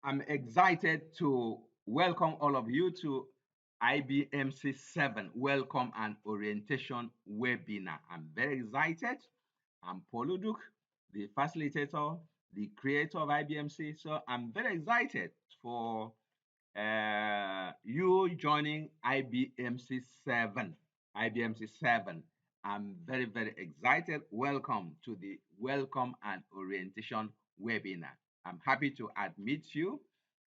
I'm excited to welcome all of you to iBMC-7 Welcome and Orientation webinar. I'm very excited. I'm Paul Uduk, the facilitator, the creator of IBMC. So I'm very excited for you joining IBMC-7. IBMC-7. I'm very, very excited. Welcome to the Welcome and Orientation webinar. I'm happy to admit you.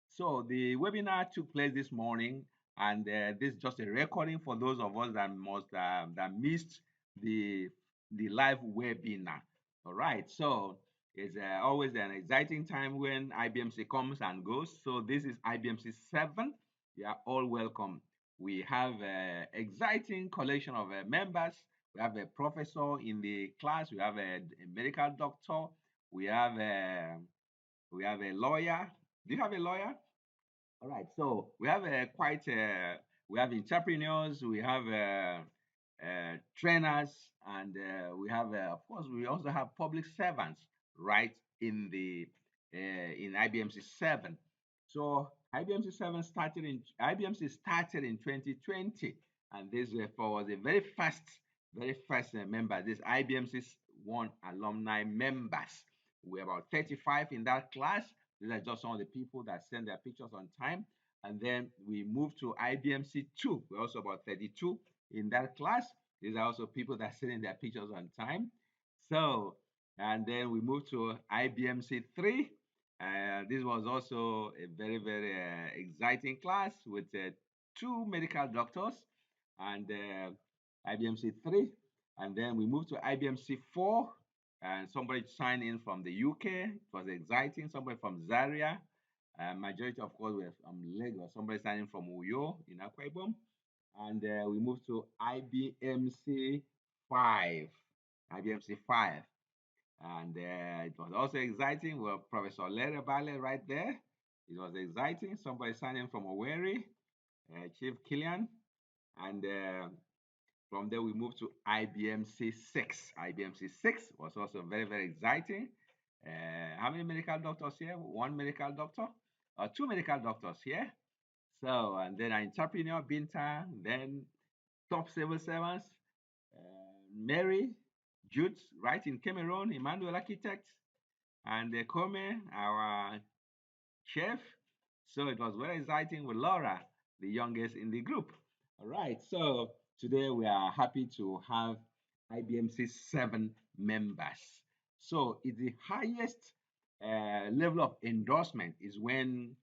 So the webinar took place this morning, and this is just a recording for those of us that missed the the live webinar. All right. So it's always an exciting time when IBMC comes and goes. So this is IBMC 7. You are all welcome. We have an exciting collection of members. We have a professor in the class. We have a medical doctor. We have a lawyer. Do you have a lawyer? All right. So we have we have entrepreneurs. We have trainers, and we have of course we also have public servants right in the in IBMC 7. So IBMC started in 2020, and this was a very first member. This IBMC one alumni members. We're about 35 in that class. These are just some of the people that send their pictures on time. And then we moved to IBMC 2. We're also about 32 in that class. These are also people that send in their pictures on time. So, and then we moved to IBMC 3. This was also a very, very exciting class with two medical doctors and IBMC 3. And then we moved to IBMC 4, and somebody signed in from the UK. It was exciting. Somebody from Zaria. Majority, of course, were from Lagos. Somebody signing from Uyo in Akwa Ibom. And we moved to IBMC 5. IBMC 5. And it was also exciting. Well, Professor Lere Bale right there. It was exciting. Somebody signing from Owerri, Chief Killian. And from there, we moved to IBMC 6. IBMC 6 was also very, very exciting. How many medical doctors here? One medical doctor, or two medical doctors here. So, and then an entrepreneur, Binta, then top civil servants, Mary, Jude, right in Cameroon, Emmanuel Architect, and Kome, our chef. So it was very exciting with Laura, the youngest in the group. All right. So today we are happy to have IBMC 7 members. So it's the highest level of endorsement is when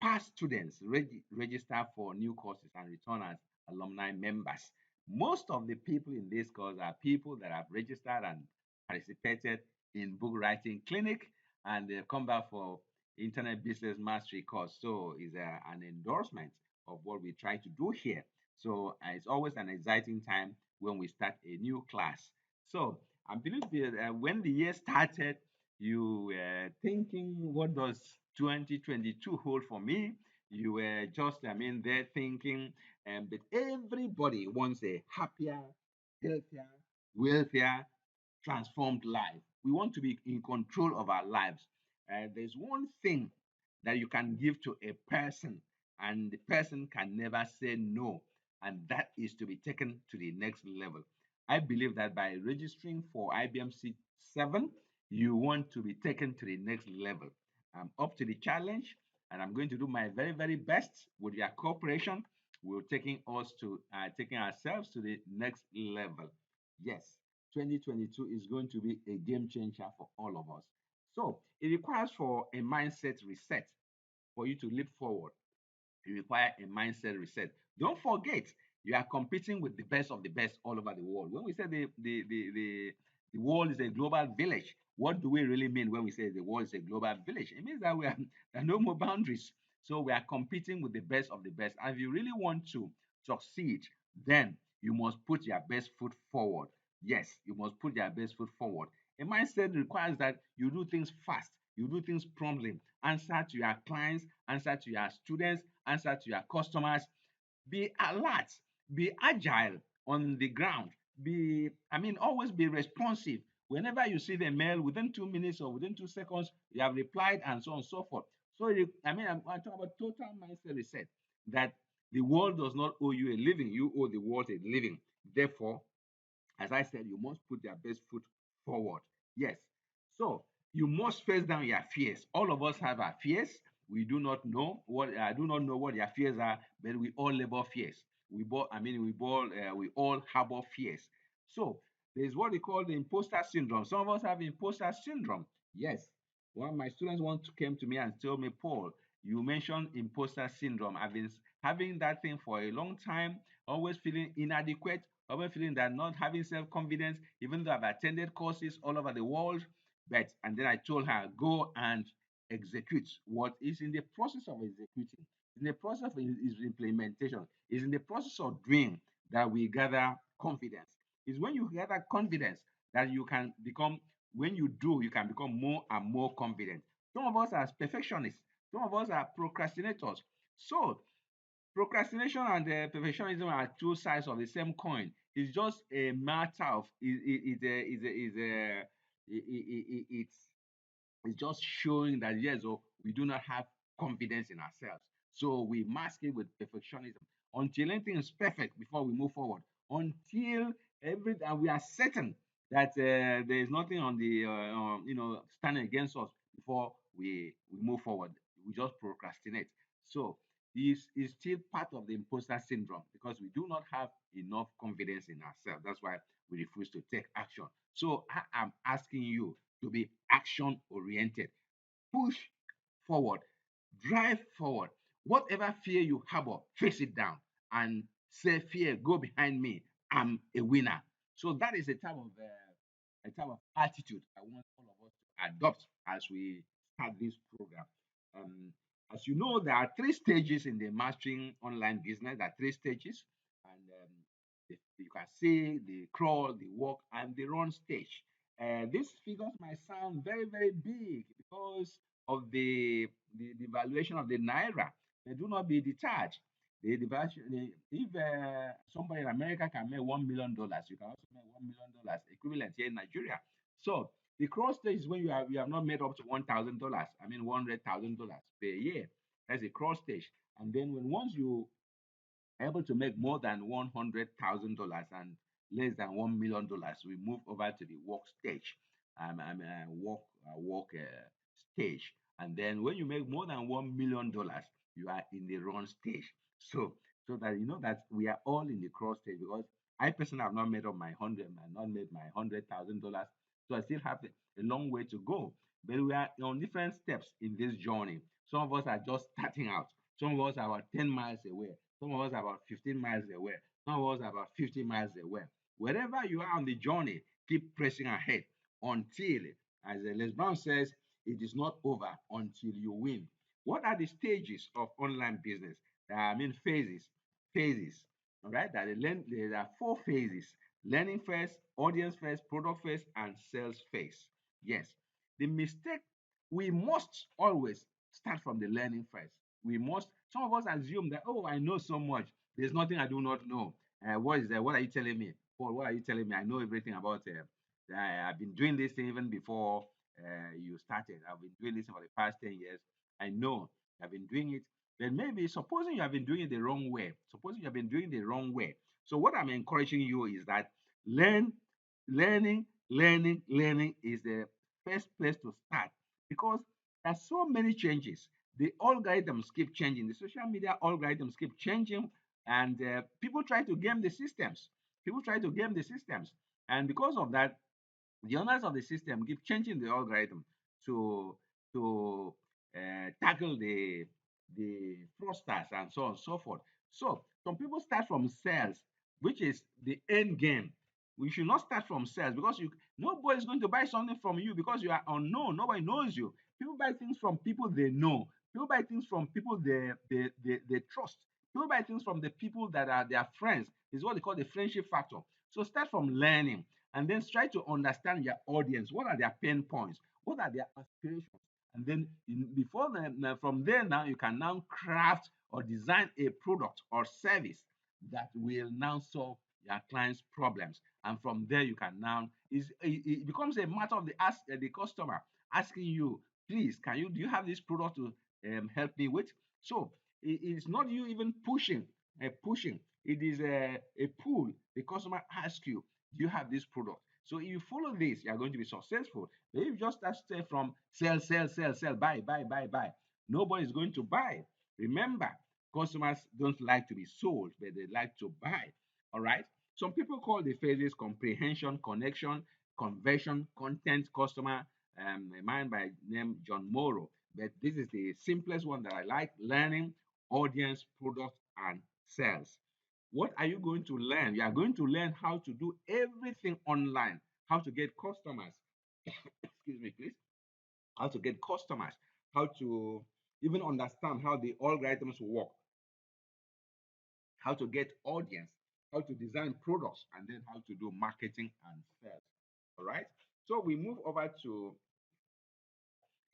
past students register for new courses and return as alumni members. Most of the people in this course are people that have registered and participated in book writing clinic, and they've come back for internet business mastery course. So it's an endorsement of what we try to do here. So it's always an exciting time when we start a new class. So I believe when the year started, you were thinking, what does 2022 hold for me? You were just, there thinking, but everybody wants a happier, healthier, wealthier, transformed life. We want to be in control of our lives. There's one thing that you can give to a person, and the person can never say no, and that is to be taken to the next level. I believe that by registering for IBMC 7, you want to be taken to the next level. I'm up to the challenge, and I'm going to do my very, very best with your cooperation. We're taking ourselves to the next level. Yes, 2022 is going to be a game changer for all of us. So it requires for a mindset reset for you to leap forward. You require a mindset reset. Don't forget, you are competing with the best of the best all over the world. When we say the world is a global village, what do we really mean when we say the world is a global village? It means that there are no more boundaries. So we are competing with the best of the best. And if you really want to succeed, then you must put your best foot forward. Yes, you must put your best foot forward. A mindset requires that you do things fast, you do things promptly, answer to your clients, answer to your students, answer to your customers. Be alert, be agile on the ground. Always be responsive. Whenever you see the mail, within 2 minutes or within 2 seconds, you have replied and so on and so forth. So I'm talking about total mindset reset. That the world does not owe you a living; you owe the world a living. Therefore, as I said, you must put their best foot forward. Yes. So you must face down your fears. All of us have our fears. We do not know what I do not know what their fears are, but we all labor fears. We all harbor fears. So there's what they call the imposter syndrome. Some of us have imposter syndrome. Yes. One of my students once came to me and told me, Paul, you mentioned imposter syndrome. I've been having that thing for a long time, always feeling inadequate, always feeling that not having self-confidence, even though I've attended courses all over the world. And then I told her, go and execute what is in the process of executing. In the process of is implementation, is in the process of doing that we gather confidence. Is when you gather confidence that you can become, when you do, you can become more and more confident. Some of us are perfectionists, some of us are procrastinators. So procrastination and perfectionism are two sides of the same coin. It's just a matter of it's just showing that yes, oh, we do not have confidence in ourselves. So we mask it with perfectionism until anything is perfect before we move forward. Until every and we are certain that there is nothing on the standing against us before we move forward. We just procrastinate. So this is still part of the imposter syndrome because we do not have enough confidence in ourselves. That's why we refuse to take action. So I am asking you to be action oriented. Push forward, drive forward. Whatever fear you harbor, face it down and say, fear, go behind me. I'm a winner. So that is a type of attitude I want all of us to adopt as we start this program. Um, as you know, there are three stages in the mastering online business. There are three stages, and you can see the crawl, the walk, and the run stage. These figures might sound very, very big because of the valuation of the naira. They do not be detached. If somebody in America can make $1 million, you can also make $1 million equivalent here in Nigeria. So the cross stage is when you have not made up to $1,000. I mean $100,000 per year. That's a cross stage. And then when once you able to make more than $100,000 and less than $1 million, we move over to the work stage, stage. And then when you make more than $1 million, you are in the run stage. So, so that you know that we are all in the cross stage because I personally have not made up my not made my $100,000. So I still have a long way to go. But we are on different steps in this journey. Some of us are just starting out. Some of us are about 10 miles away. Some of us are about 15 miles away. Some of us are about 50 miles away. Wherever you are on the journey, keep pressing ahead until, as Les Brown says, it is not over until you win. What are the stages of online business? Phases. Phases. All right. There are four phases: learning phase, audience phase, product phase, and sales phase. Yes. The mistake, we must always start from the learning phase. We must, some of us assume that, oh, I know so much. There's nothing I do not know. What is that? What are you telling me? Paul, what are you telling me? I know everything about I've been doing this thing even before you started. I've been doing this for the past 10 years. I know I've been doing it. Then maybe supposing you have been doing it the wrong way. Supposing you have been doing it the wrong way. So what I'm encouraging you is that learn, learning is the first place to start because there's so many changes. The algorithms keep changing. The social media algorithms keep changing, and people try to game the systems. People try to game the systems, and because of that, the owners of the system keep changing the algorithm to tackle the fraudsters and so on and so forth. So some people start from sales, which is the end game. We should not start from sales because you nobody is going to buy something from you because you are unknown. Nobody knows you. People buy things from people they know. People buy things from people they trust. People buy things from the people that are their friends. Is what they call the friendship factor. So start from learning and then try to understand your audience. What are their pain points? What are their aspirations? And then from there now you can now craft or design a product or service that will now solve your client's problems. And from there you can now it becomes a matter of the customer asking you, please, can you do you have this product to help me with. So it's not you even pushing. It is a pull. The customer asks you, do you have this product? So if you follow this, you are going to be successful. But if you just start from sell, buy, nobody is going to buy. Remember, customers don't like to be sold, but they like to buy. All right. Some people call the phases comprehension, connection, conversion, content, customer. A man by name John Morrow. But this is the simplest one that I like: learning, audience, product, and sales. What are you going to learn? You are going to learn how to do everything online, how to get customers. Excuse me, please. How to get customers, how to even understand how the algorithms work, how to get audience, how to design products, and then how to do marketing and sales. All right. So we move over to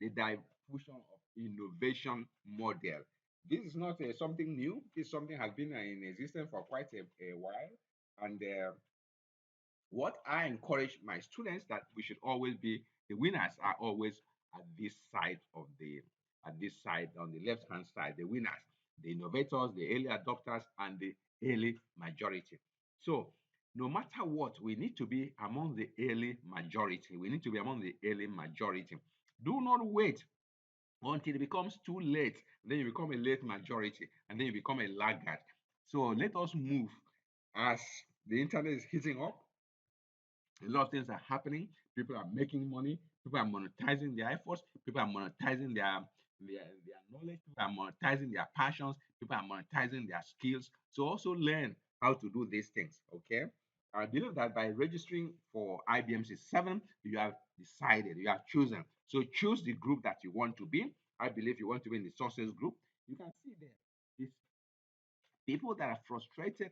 the diffusion of innovation model. This is not something new. This is something has been in existence for quite a while. And what I encourage my students that we should always be the winners are always at this side of the at this side on the left hand side, the winners, the innovators, the early adopters, and the early majority. So no matter what, we need to be among the early majority. We need to be among the early majority. Do not wait until it becomes too late. Then you become a late majority, and then you become a laggard. So let us move as the internet is heating up. A lot of things are happening. People are making money. People are monetizing their efforts. People are monetizing their knowledge. People are monetizing their passions. People are monetizing their skills. So also learn how to do these things. Okay. I believe that by registering for iBMC 7, you have decided, you have chosen. So choose the group that you want to be. I believe you want to be in the sources group. You can see there. It's people that are frustrated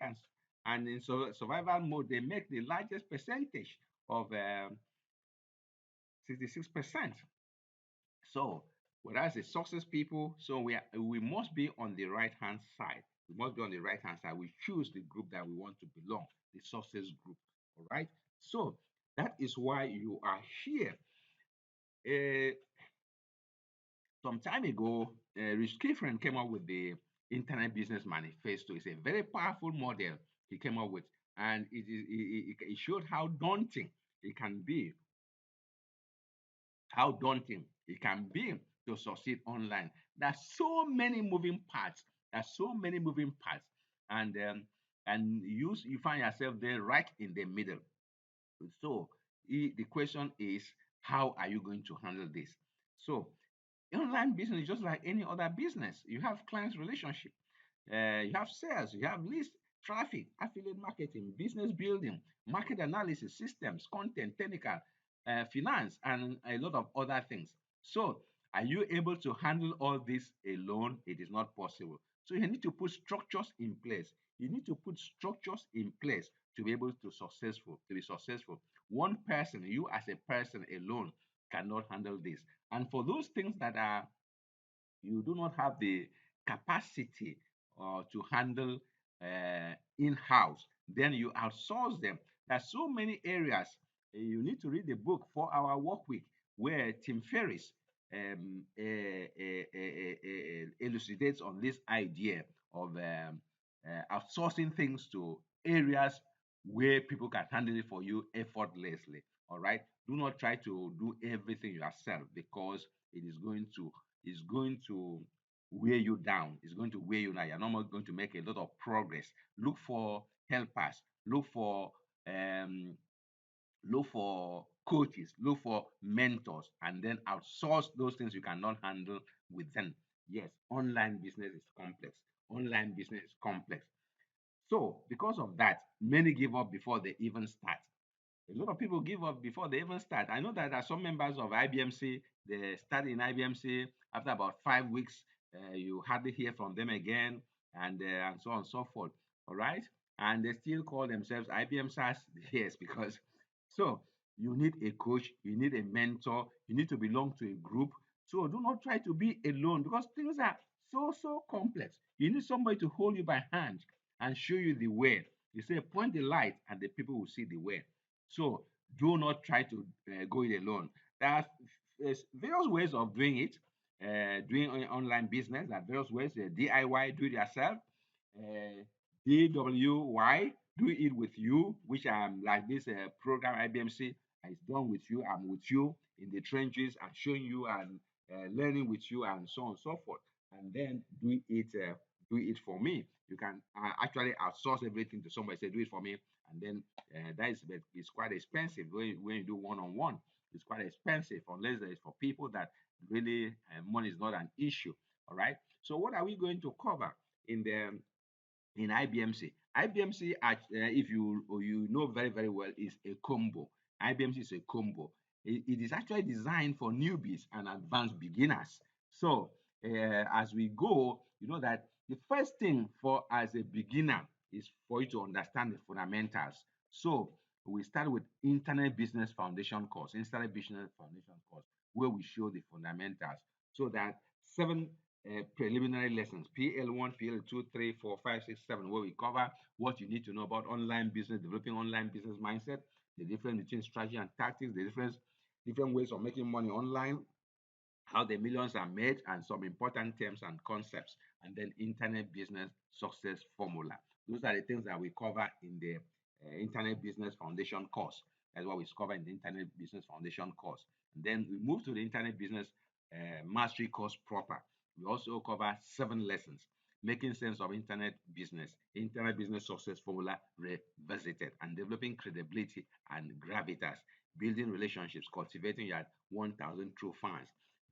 and in survival mode, they make the largest percentage of 66%. So, whereas the success people, so we must be on the right hand side. We must be on the right hand side. We choose the group that we want to belong, the success group. All right. So that is why you are here. Uh, some time ago, Rich Kifrin came up with the Internet Business Manifesto. It's a very powerful model he came up with, and it showed how daunting it can be to succeed online. There's so many moving parts. There's so many moving parts, and you find yourself there right in the middle. So the question is, how are you going to handle this? So online business is just like any other business. You have clients relationship, you have sales, you have list, traffic, affiliate marketing, business building, market analysis, systems, content, technical, finance, and a lot of other things. So are you able to handle all this alone? It is not possible. So you need to put structures in place. You need to put structures in place to be able to be successful. One person, you as a person alone, cannot handle this. And for those things that are you do not have the capacity to handle in-house, then you outsource them. There's so many areas. You need to read the book 4 Hour Work Week, where Tim Ferriss elucidates on this idea of outsourcing things to areas where people can handle it for you effortlessly. All right. Do not try to do everything yourself, because it is going to weigh you down. It's going to weigh you down. You're not going to make a lot of progress. Look for helpers. Look for coaches. Look for mentors, and then outsource those things you cannot handle with them. Yes, online business is complex. Online business is complex. So because of that, many give up before they even start. A lot of people give up before they even start. I know that there are some members of IBMC, they start in IBMC, after about 5 weeks, you hardly hear from them again, and so on and so forth. All right. And they still call themselves IBMCers. Yes, because so you need a coach, you need a mentor, you need to belong to a group. So do not try to be alone, because things are so complex. You need somebody to hold you by hand and show you the way. You say, point the light, and the people will see the way. So do not try to go it alone. There are various ways of doing it. doing online business at various ways, DIY, do it yourself, DWY, do it with you, which I'm like this program IBMC is done with you. I'm with you in the trenches and showing you and learning with you and so on and so forth. And then do it for me. You can actually outsource everything to somebody, say, do it for me. And then it's quite expensive when you do one-on-one. It's quite expensive unless it's for people that really money is not an issue. All right. So what are we going to cover in the in IBMC? IBMC, if you know very very well, is a combo. IBMC is a combo. It is actually designed for newbies and advanced beginners. So as we go, you know that the first thing for as a beginner is for you to understand the fundamentals. So we start with Internet Business Foundation course, Internet Business Foundation course, where we show the fundamentals. So that 7 preliminary lessons, PL1, PL2, 3, 4, 5, 6, 7, where we cover what you need to know about online business, developing online business mindset, the difference between strategy and tactics, the different ways of making money online, how the millions are made, and some important terms and concepts, and then internet business success formula. Those are the things that we cover in the Internet Business Foundation course. That's what we cover in the Internet Business Foundation course. And then we move to the Internet Business Mastery course proper. We also cover 7 lessons: making sense of internet business success formula revisited, and developing credibility and gravitas, building relationships, cultivating your 1,000 true fans,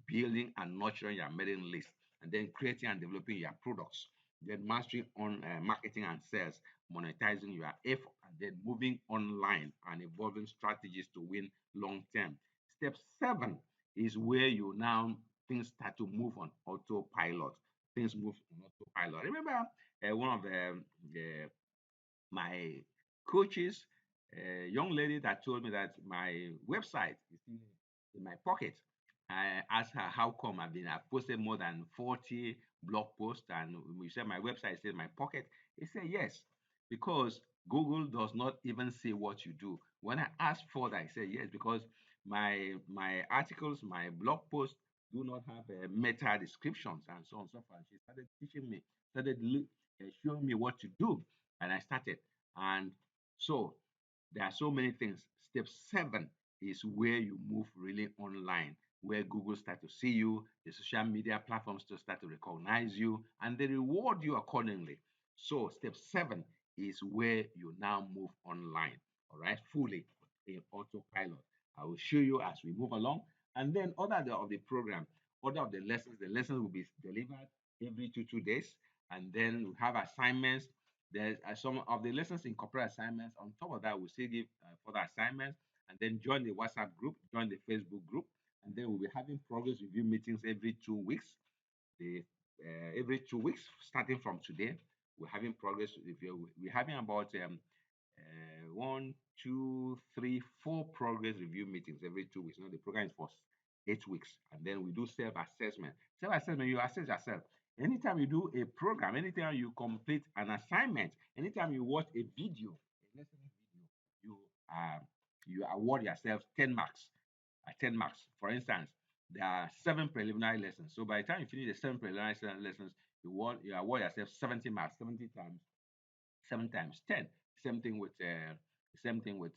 building and nurturing your mailing list, and then creating and developing your products, then mastering on marketing and sales, monetizing your effort, and then moving online and evolving strategies to win long term. Step 7 is where you now things start to move on autopilot. Things move on autopilot. I remember one of my coaches, a young lady that told me that my website is in my pocket. I asked her how come I've posted more than 40 blog posts, and we said my website is in my pocket. He said yes, because Google does not even see what you do. When I asked for that, I said yes, because my articles, my blog posts do not have meta descriptions and so on and so forth. She started teaching me, showing me what to do, and I started. And so there are so many things. Step 7 is where you move really online, where Google start to see you, the social media platforms to start to recognize you, and they reward you accordingly. So step 7 is where you now move online, all right, fully in autopilot. I will show you as we move along. And then of the program, order of the lessons will be delivered every two days. And then we have assignments. There's some of the lessons incorporate assignments. On top of that, we'll still give further assignments, and then join the WhatsApp group, join the Facebook group, and then we'll be having progress review meetings every 2 weeks. Every 2 weeks, starting from today, we're having progress review. We're having about 1, 2, 3, 4 progress review meetings every 2 weeks. Now the program is for 8 weeks, and then we do self-assessment. Self-assessment, you assess yourself. Anytime you do a program, anytime you complete an assignment, anytime you watch a video, a lesson video, you award yourself 10 marks. 10 marks. For instance, there are 7 preliminary lessons. So by the time you finish the 7 preliminary lessons, you award yourself 70 marks. 70 times 7 times 10. Same thing with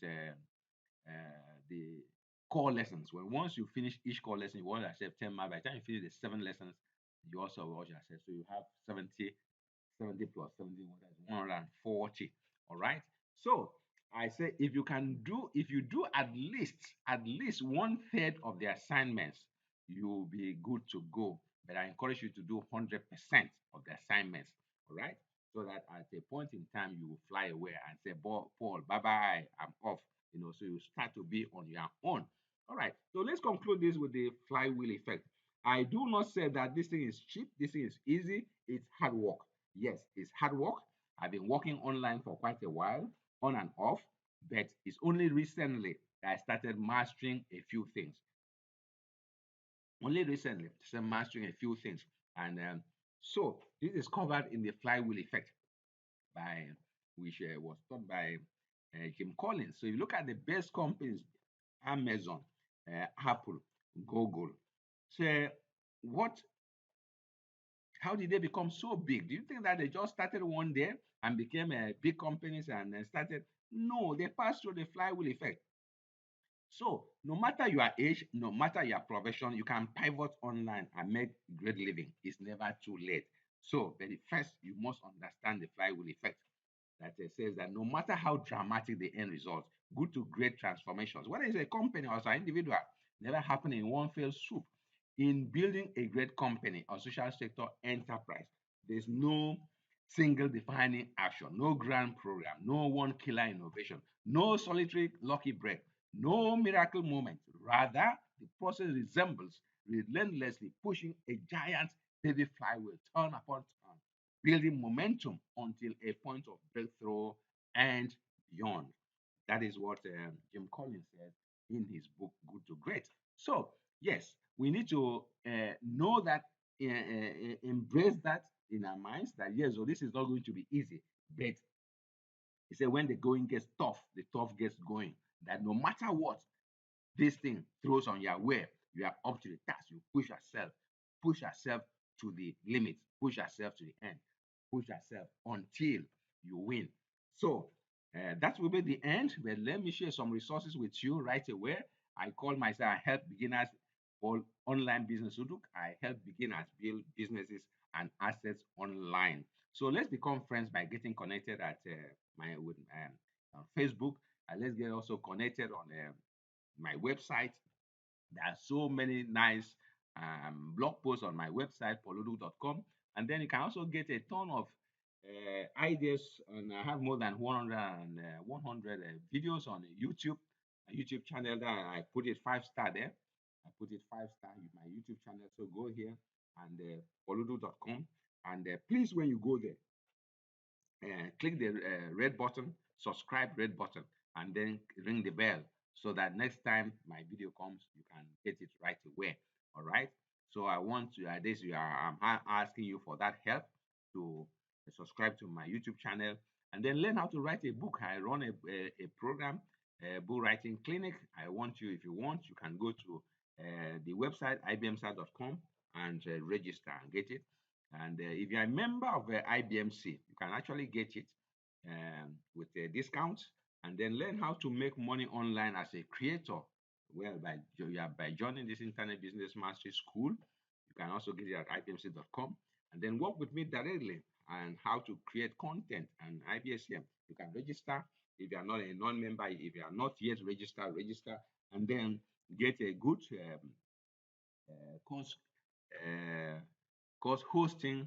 the core lessons. When once you finish each core lesson, you want to accept 10 marks. By the time you finish the 7 lessons, you also watch yourself. So you have 70 plus 70, 140. All right. So I say if you do at least 1/3 of the assignments, you'll be good to go. But I encourage you to do 100% of the assignments. All right. So that at a point in time you will fly away and say, Paul, bye bye, I'm off. So you start to be on your own. All right. So let's conclude this with the flywheel effect. I do not say that this thing is cheap, this thing is easy, it's hard work. Yes, it's hard work. I've been working online for quite a while, on and off, but it's only recently that I started mastering a few things. Only recently, started mastering a few things. And so this is covered in the flywheel effect, by which was taught by Jim Collins. So you look at the best companies: Amazon, Apple, Google. So what how did they become so big? Do you think that they just started one day and became big companies and then started? No, they passed through the flywheel effect. So no matter your age, no matter your profession, you can pivot online and make great living. It's never too late. So, but first, you must understand the flywheel effect that says that no matter how dramatic the end result, good to great transformations, whether it's a company or it's an individual, never happen in one fell swoop. In building a great company or social sector enterprise, there's no single defining action, no grand program, no one killer innovation, no solitary lucky break, no miracle moment. Rather, the process resembles relentlessly pushing a giant heavy flywheel turn upon turn, building momentum until a point of breakthrough and beyond. That is what Jim Collins said in his book, Good to Great. So, yes, we need to know that, embrace that in our minds that, yes, so this is not going to be easy. But he said, when the going gets tough, the tough gets going. That no matter what this thing throws on your way, you are up to the task. You push yourself to the limit, push yourself to the end, push yourself until you win. So that will be the end. But let me share some resources with you right away. I call myself I help beginners for online business Uduk. I help beginners build businesses and assets online. So let's become friends by getting connected at my with on Facebook. Let's get also connected on my website. There are so many nice blog posts on my website, poludu.com. And then you can also get a ton of ideas. And I have more than 100 videos on YouTube, a YouTube channel that I put it 5 star there. I put it 5 star in my YouTube channel. So go here and poludu.com. And please, when you go there, click the red button, subscribe red button, and then ring the bell so that next time my video comes, you can get it right away. All right. So I want to this you are I'm asking you for that help to subscribe to my YouTube channel and then learn how to write a book. I run a program, a book writing clinic. I want you, if you want, you can go to the website ibmc.com and register and get it. And if you're a member of IBMC, you can actually get it with a discount and then learn how to make money online as a creator. Well, by joining this Internet Business Mastery School, you can also get it at ibmc.com and then work with me directly on how to create content and IBSM. You can register if you are not a non-member, if you are not yet registered, register and then get a good course uh, course hosting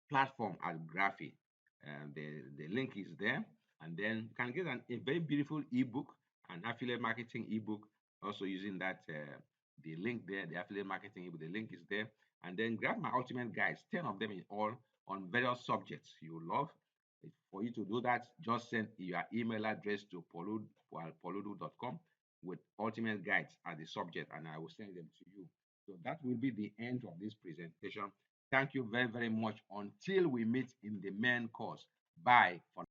platform at Graphy. The link is there, and then you can get a very beautiful ebook, an affiliate marketing ebook. Also using that the link there, the affiliate marketing ebook. The link is there, and then grab my ultimate guides, 10 of them in all on various subjects you love. For you to do that, just send your email address to poludu.com with ultimate guides as the subject, and I will send them to you. So that will be the end of this presentation. Thank you very, very much. Until we meet in the main course. Bye for